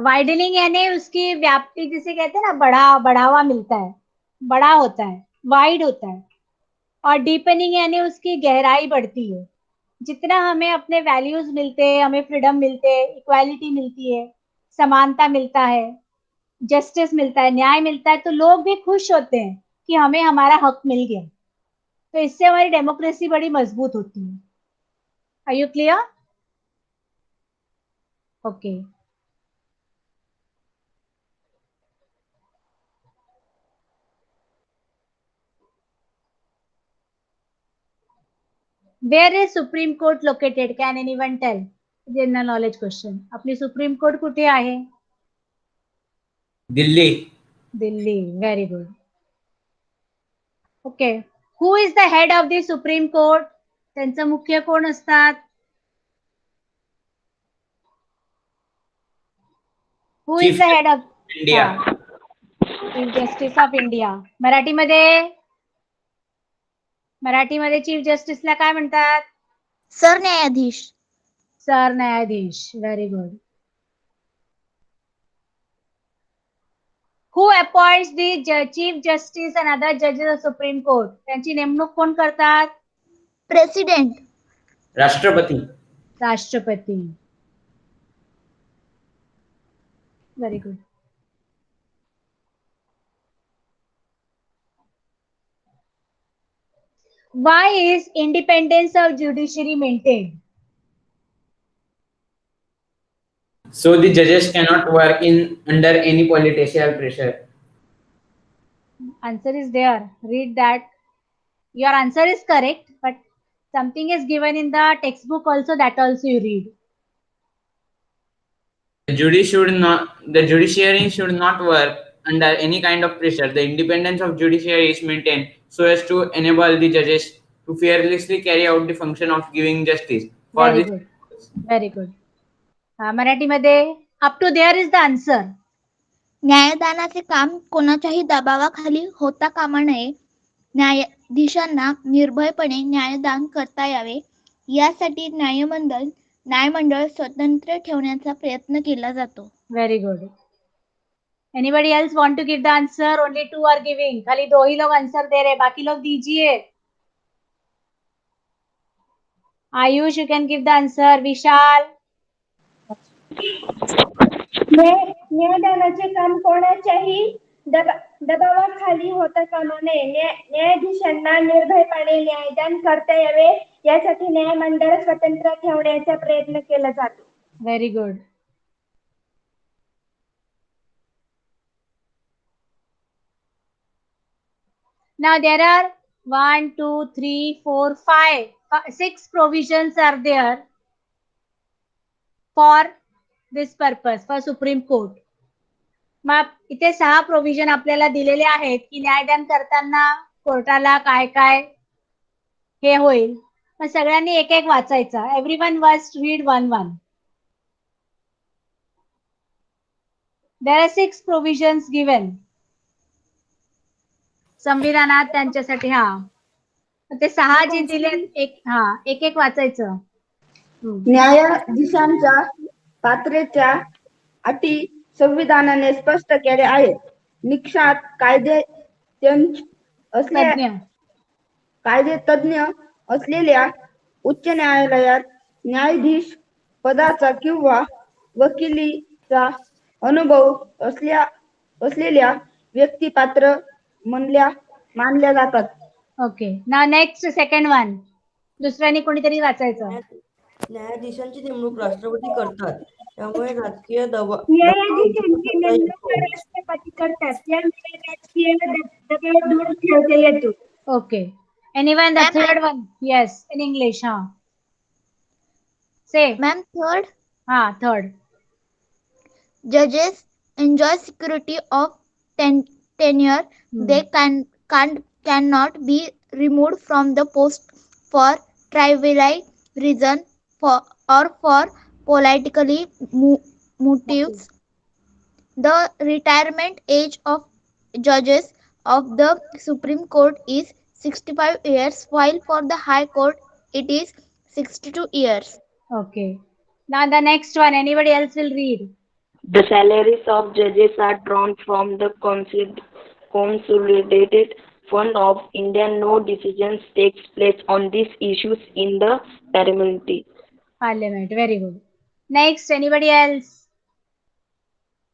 widening यानी उसकी व्याप्ति, जिसे कहते हैं ना, बढ़ावा मिलता है, बड़ा होता है, वाइड होता है. और डीपनिंग यानी उसकी गहराई बढ़ती है. जितना हमें अपने वैल्यूज मिलते हैं, हमें फ्रीडम मिलते हैं, इक्वालिटी मिलती है, समानता मिलता है, जस्टिस मिलता है, न्याय मिलता है, तो लोग भी खुश होते हैं कि हमें हमारा हक मिल गया. तो इससे हमारी डेमोक्रेसी बड़ी मजबूत होती है. Are you clear? Okay. Where is Supreme Court located? Can anyone tell? General knowledge question. आपली सुप्रीम कोर्ट कुठे आहे? Delhi. Delhi. Very good. Okay. Who is the head of the Supreme Court? त्यांचं मुख्य कोण असतात? Who is Chief the head of India. Chief Justice of India. मराठीमध्ये chief जस्टिसला काय म्हणतात? सरन्यायाधीश. सरन्यायाधीश. Very good. Who appoints the chief justice and other judges of Supreme Court? त्यांची नेमणूक कोण करतात? प्रेसिडेंट. राष्ट्रपती. राष्ट्रपती. Very good. Why is independence of judiciary maintained? So the judges cannot work under any political pressure. Answer is there. Read that. Your answer is correct, but something is given in the textbook also, that also you read. The judiciary should not work under any kind of pressure. The independence of judiciary is maintained so as to enable the judges to fearlessly carry out the function of giving justice. Very good. Very good. मराठीमध्ये up to there is the answer. न्यायदानाचे काम कोणाच्याही दबावाखाली होता कामा नये. न्यायाधीशांना निर्भयपणे न्यायदान करता यावे यासाठी न्यायमंडळ स्वतंत्र ठेवण्याचा प्रयत्न केला जातो. Very good. Anybody else want to give the answer? Only two are giving. खाली दो ही लोग आंसर दे रहे, बाकी लोग दीजिए. Ayush, you can give the answer. विशाल. न्यायदानाचे काम कोणाच्याही दबावाखाली होता कामा नये. न्यायाधीशांना निर्भयपणे न्यायदान करता यावे यासाठी न्यायमंडळ स्वतंत्र ठेवण्याचा प्रयत्न केला जातो. Very good. Now there are 1, 2, 3, 4, 5, 6 provisions are there for this purpose, for Supreme Court. मग इथे 6 प्रोव्हिजन आपल्याला दिलेले आहेत की न्यायदान करताना कोर्टाला काय काय हे होईल. मग सगळ्यांनी एक एक वाचायचा. Everyone must read 1-1. There are 6 provisions given. संविधानात त्यांच्यासाठी. ते 6 जे दिले एक एक वाचायचं. न्यायाधीशांच्या पात्रतेच्या अटी संविधानाने स्पष्ट केले आहेत. कायदे तज्ञ असलेल्या उच्च न्यायालयात न्यायाधीश पदाचा किंवा वकिलीचा अनुभव असलेल्या व्यक्ती पात्र मानल्या जातात. ओके ना नेक्स्ट सेकंड वन दुसऱ्याने कोणीतरी वाचायचं. न्यायाधीशांची नेमणूक राष्ट्रपती करतात. त्यामुळे राजकीय न्यायाधीशांची नेमणूक राष्ट्रपती करतात त्यामुळे राजकीय दबाव दूर ठेवता येतो. Okay anyone the Ma'am, third one yes in English हा से Ma'am, third, हा third judges enjoy security of tenure. They cannot be removed from the post for trivial reason or for politically motives. The retirement age of judges of the Supreme Court is 65 years, while for the High Court it is 62 years. Okay. Now the next one. Anybody else will read? The salaries of judges are drawn from the Consolidated Fund of India. No decisions takes place on these issues in the Parliament. Very good. Next. Anybody else?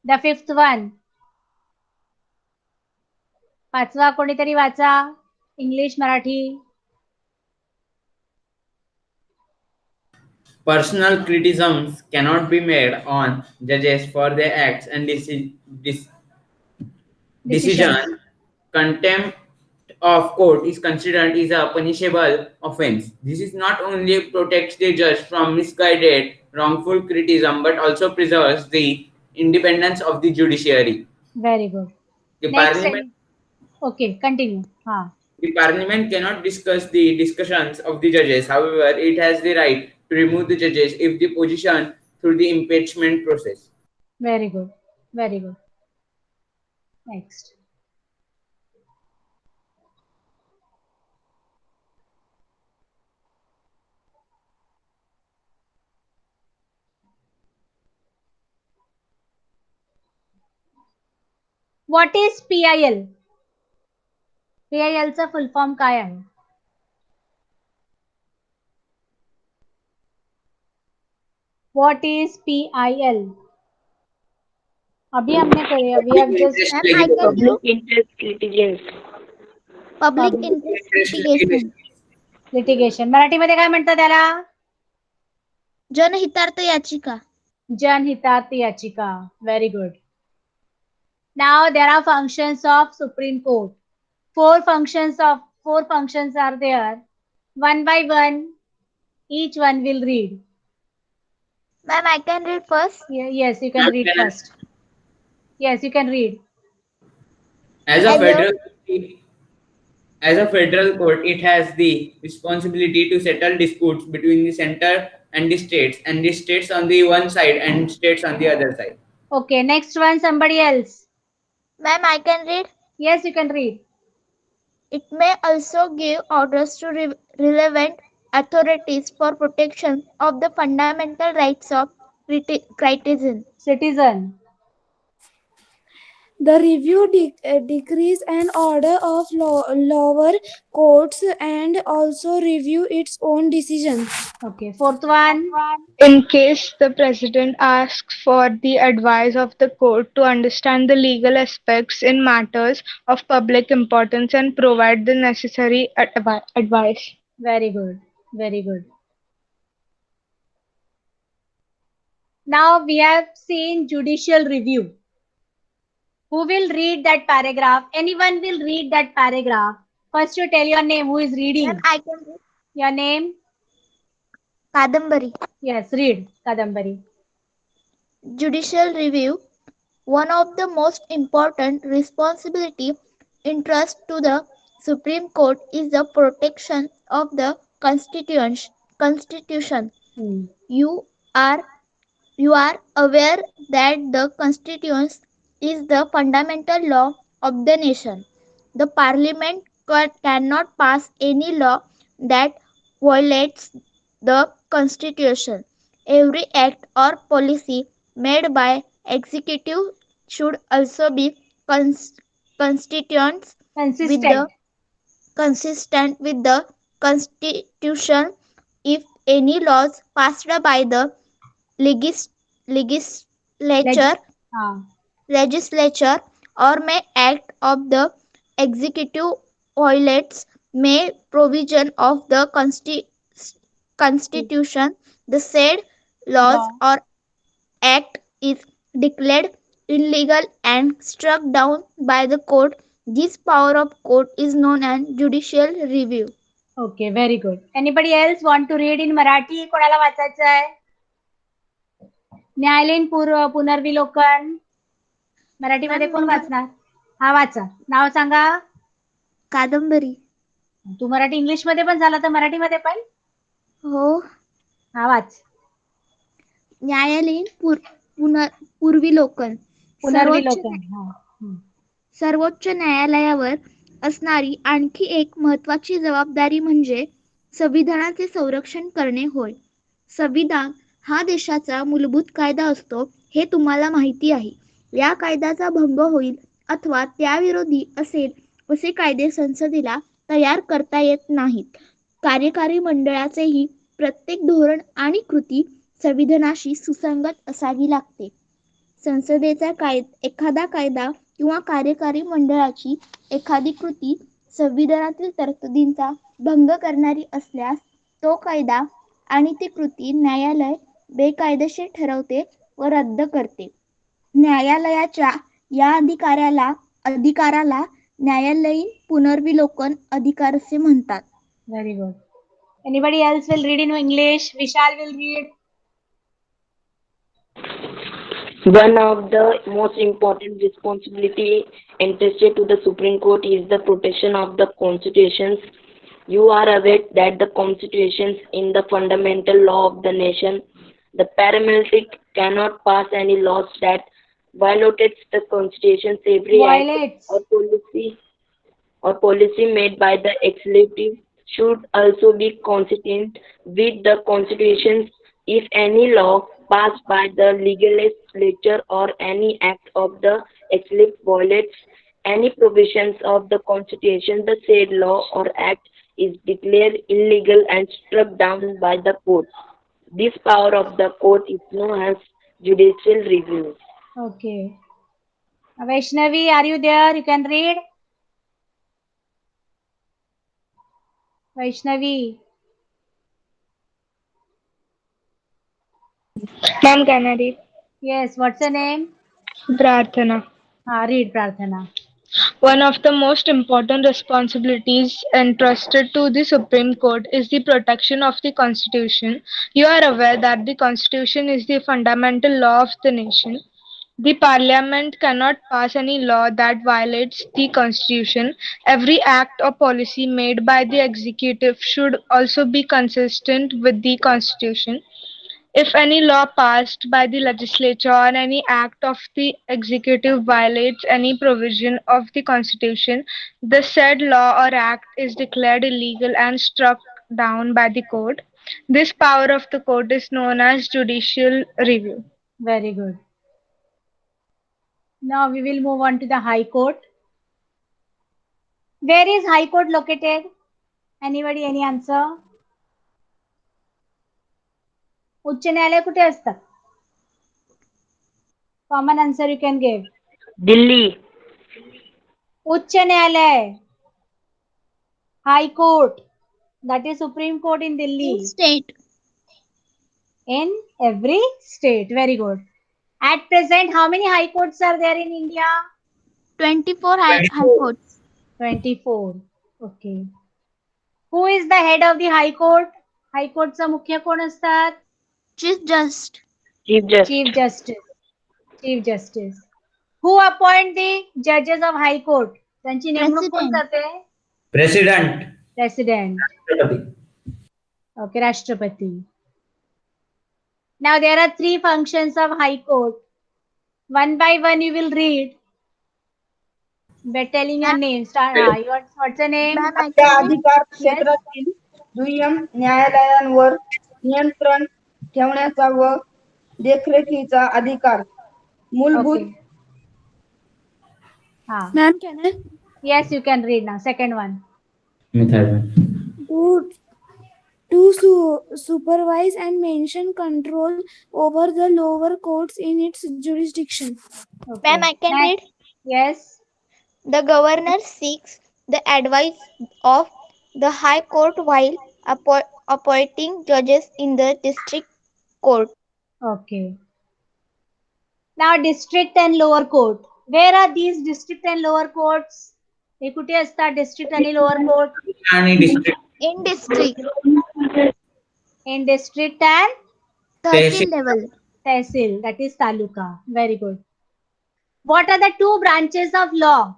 The fifth one. पाचवा कोणीतरी वाचा. English Marathi. Personal criticisms cannot be made on judges for their acts and decision. Contempt of court is considered is a punishable offense. This is not only protects the judge from misguided, wrongful criticism, but also preserves the independence of the judiciary. Very good. The Next. parliament, Okay, continue. the parliament cannot discuss the discussions of the judges. However, it has the right to remove the judges if the position through the impeachment process. Very good. Very good. Next. What is PIL? PIL चा फुल form काय आहे? What is PIL? अभी हमने पढ़े. We have just Ma'am, I can do Public interest litigants. public interest litigation. litigation. मराठीमध्ये काय म्हणतात त्याला? जनहितार्थ याचिका. जनहितार्थ याचिका. Very good. Now there are functions of Supreme Court. Four functions are there. One by one, each one will read. Ma'am, I can read first. Yes, you can read first. Yes, you can read. As a federal court, it has the responsibility to settle disputes between the center and the states on the one side and states on the other side. Okay, next one, somebody else. Ma'am, I can read. Yes, you can read. It may also give orders to relevant authorities for protection of the fundamental rights of Citizen. The review decrees an order of lower courts and also review its own decisions. Okay, fourth one. In case the president asks for the advice of the court to understand the legal aspects in matters of public importance and provide the necessary advice. Very good. Very good. Now we have seen judicial review. Who will read that paragraph? Anyone will read that paragraph. First you tell your name. Who is reading? Ma'am, I can read. Your name? Kadambari. Yes, read. Kadambari. Judicial review. One of the most important responsibility entrusted to the Supreme Court is the protection of the Constitution. You are aware that the Constitution is the fundamental law of the nation. The Parliament cannot pass any law that violates the Constitution. Every act or policy made by executive should also be consistent with the constitution if any laws passed by the legislature हाँ legislature or may act of the executive violates may provision of the constitution, the said laws law. or act is declared illegal and struck down by the court. This power of court is known as judicial review. Okay, very good. Anybody else want to read in Marathi? कोणाला वाचायचं आहे? न्यायालयीन पुनर्विलोकन मराठीमध्ये कोण वाचणार? हा वाचा. नाव सांगा. कादंबरी. तू मराठी इंग्लिश मध्ये पण झाला तर मराठीमध्ये पण? हो. हा वाच. न्यायालयीन पुनर्विलोकन. पुनर्विलोकन. हा. सर्वोच्च न्यायालयावर असणारी आणखी एक महत्त्वाची जबाबदारी म्हणजे संविधानाचे संरक्षण करणे होय. संविधान हा देशाचा मूलभूत कायदा असतो हे तुम्हाला माहिती आहे. या कायद्याचा भंग होईल अथवा त्याविरोधी असेल असे कायदे संसदेला तयार करता येत नाहीत. कार्यकारी मंडळाचेही प्रत्येक धोरण आणि कृती संविधानाशी सुसंगत असावी लागते. संसदेचा एखादा कायदा किंवा कार्यकारी मंडळाची एखादी कृती संविधानातील तरतुदींचा भंग करणारी असल्यास तो कायदा आणि ती कृती न्यायालय बेकायदेशीर ठरवते व रद्द करते. न्यायालयाच्या या अधिकाराला न्यायालयीन पुनर्विलोकन अधिकार असे म्हणतात. Very good. Anybody else will read in English? Vishal will read. One of the most important responsibility entrusted to the Supreme Court is the protection of the constitutions. You are aware that the constitutions in the fundamental law of the nation. The paramilitary cannot pass any laws that violates the constitution. Every act or policy made by the executive should also be consistent with the constitution. If any law passed by the legislature or any act of the executive violates any provisions of the constitution, the said law or act is declared illegal and struck down by the court. This power of the court is known as judicial review. Okay. Vaishnavi, are you there? You can read. Vaishnavi. Ma'am, can I read? Yes. What's your name? Prarthana. Read Prarthana. One of the most important responsibilities entrusted to the Supreme Court is the protection of the Constitution. You are aware that the Constitution is the fundamental law of the nation. The Parliament cannot pass any law that violates the Constitution. Every act or policy made by the executive should also be consistent with the Constitution. If any law passed by the legislature or any act of the executive violates any provision of the Constitution, the said law or act is declared illegal and struck down by the court. This power of the court is known as judicial review. Very good. Now we will move on to the High Court. Where is High Court located? Anybody, any answer? उच्च न्यायालय कुठे असतात? Common answer you can give. Delhi. उच्च न्यायालय. High Court. That is Supreme Court in Delhi. State. In every state. Very good. At present, how many high courts are there in India? 24 high courts. 24. Okay. Who is the head of the High Court? High Court चा मुख्य कोण असतात? Chief Justice. Chief Justice. Who appoint the judges of High Court? त्यांची नेमणूक कोण करते? President. Okay, Rashtrapati. Now there are 3 functions of High Court. One by one you will read. By telling your name. Start. What's your name? त्या अधिकार क्षेत्रातील दुय्यम न्यायालयांवर नियंत्रण ठेवण्याचा व देखरेखीचा अधिकार मूलभूत. Okay. Ma'am, can I? Yes, you can read now. Second one. Third one. to supervise and maintain control over the lower courts in its jurisdiction. Okay. Ma'am, I can read. Yes. The governor seeks the advice of the High Court while appointing judges in the district court. Okay. Now district and lower court. Where are these district and lower courts? हे कुठे असतात district आणि lower court? आणि district In district, In district and Tahsil level. tehsil, that is taluka. Very good. What are the two branches of law?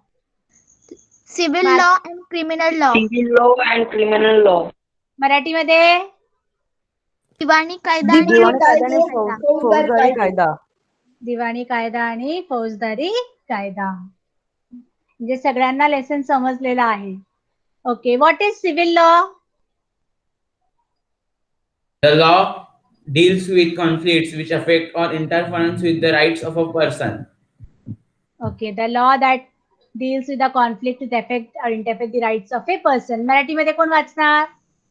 Civil Ma'am. law and criminal law. Civil law and criminal law. मराठीमध्ये दिवाणी कायदा आणि दिवाणी कायदा आणि फौजदारी फौजदारी कायदा. दिवाणी कायदा आणि फौजदारी कायदा. म्हणजे सगळ्यांना लेसन समजलेला आहे. Okay. What is civil law? The law deals with conflicts which affect or interference with the rights of a person. Okay, the law that deals with the conflict with affect or interfere the rights of a person. मराठीमध्ये कोण वाचणार?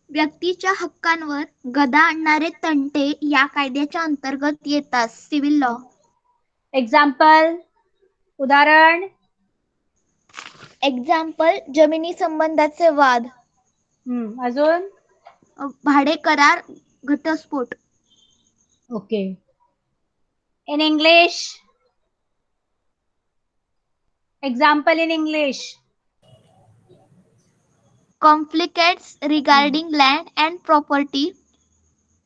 व्यक्तीच्या हक्कांवर गदा आणणारे तंटे या कायद्याच्या अंतर्गत येतात. Civil law. एक्झाम्पल, उदाहरण. एक्झाम्पल, जमिनी संबंधाचे वाद, अजून. भाडे करार, घटस्फोट. Okay. In English. Example in English. Conflicts regarding land and property,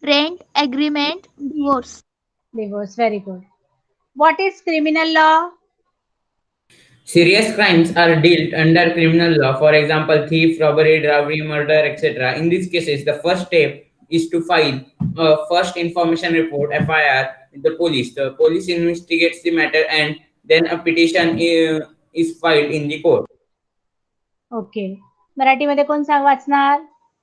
rent agreement, divorce. Divorce, very good. What is criminal law? Serious crimes are dealt under criminal law. For example, thief, robbery, robbery, murder, etc. In these cases, the first step is to file a first information report (FIR) with the police. The police investigates the matter and then a petition is filed in the court. Okay. मराठीमध्ये कोण वाचणार?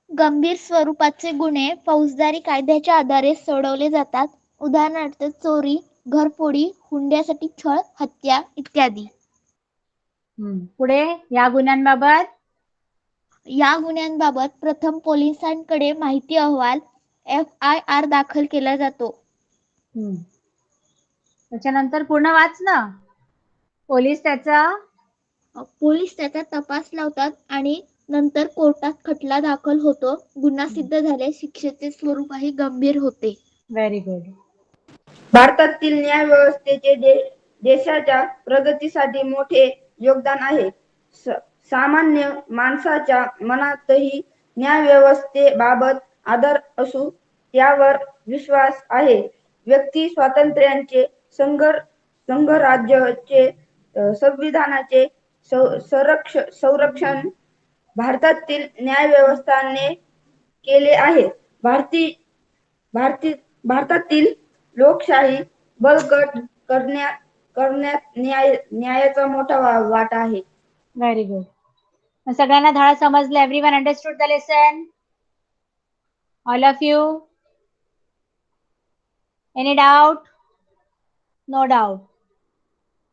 गंभीर स्वरूपाचे गुन्हे फौजदारी कायद्याच्या आधारे सोडवले जातात. उदाहरणार्थ चोरी, घरफोडी, हुंड्यासाठी छळ, हत्या इत्यादी. पुढे या गुन्ह्यांबाबत प्रथम पोलिसांकडे माहिती अहवाल FIR दाखल केला जातो. त्याच्यानंतर पूर्ण वाच ना. पोलीस त्याचा तपास लावतात आणि नंतर कोर्टात खटला दाखल होतो. गुन्हा सिद्ध झाल्यास शिक्षेचे स्वरूपही गंभीर होते. Very good. भारतातील न्याय व्यवस्थेचे देशाच्या प्रगतीसाठी मोठे योगदान आहे. सामान्य माणसाच्या मनातही न्याय व्यवस्थेबाबत आदर असू त्यावर विश्वास आहे. व्यक्ती स्वातंत्र्याचे संघराज्याचे संविधानाचे संरक्षण भारतातील न्याय व्यवस्थेने केले आहे. भारतातील लोकशाही बळकट करण्यात न्यायाचा मोठा वाटा आहे. Very good. सगळ्यांना धडा समजला? Everyone understood the lesson? All of you? Any doubt? No doubt.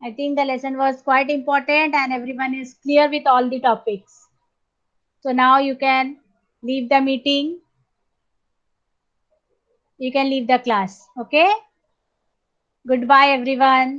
I think the lesson was quite important and everyone is clear with all the topics. So now you can leave the meeting. You can leave the class. Okay? Goodbye everyone.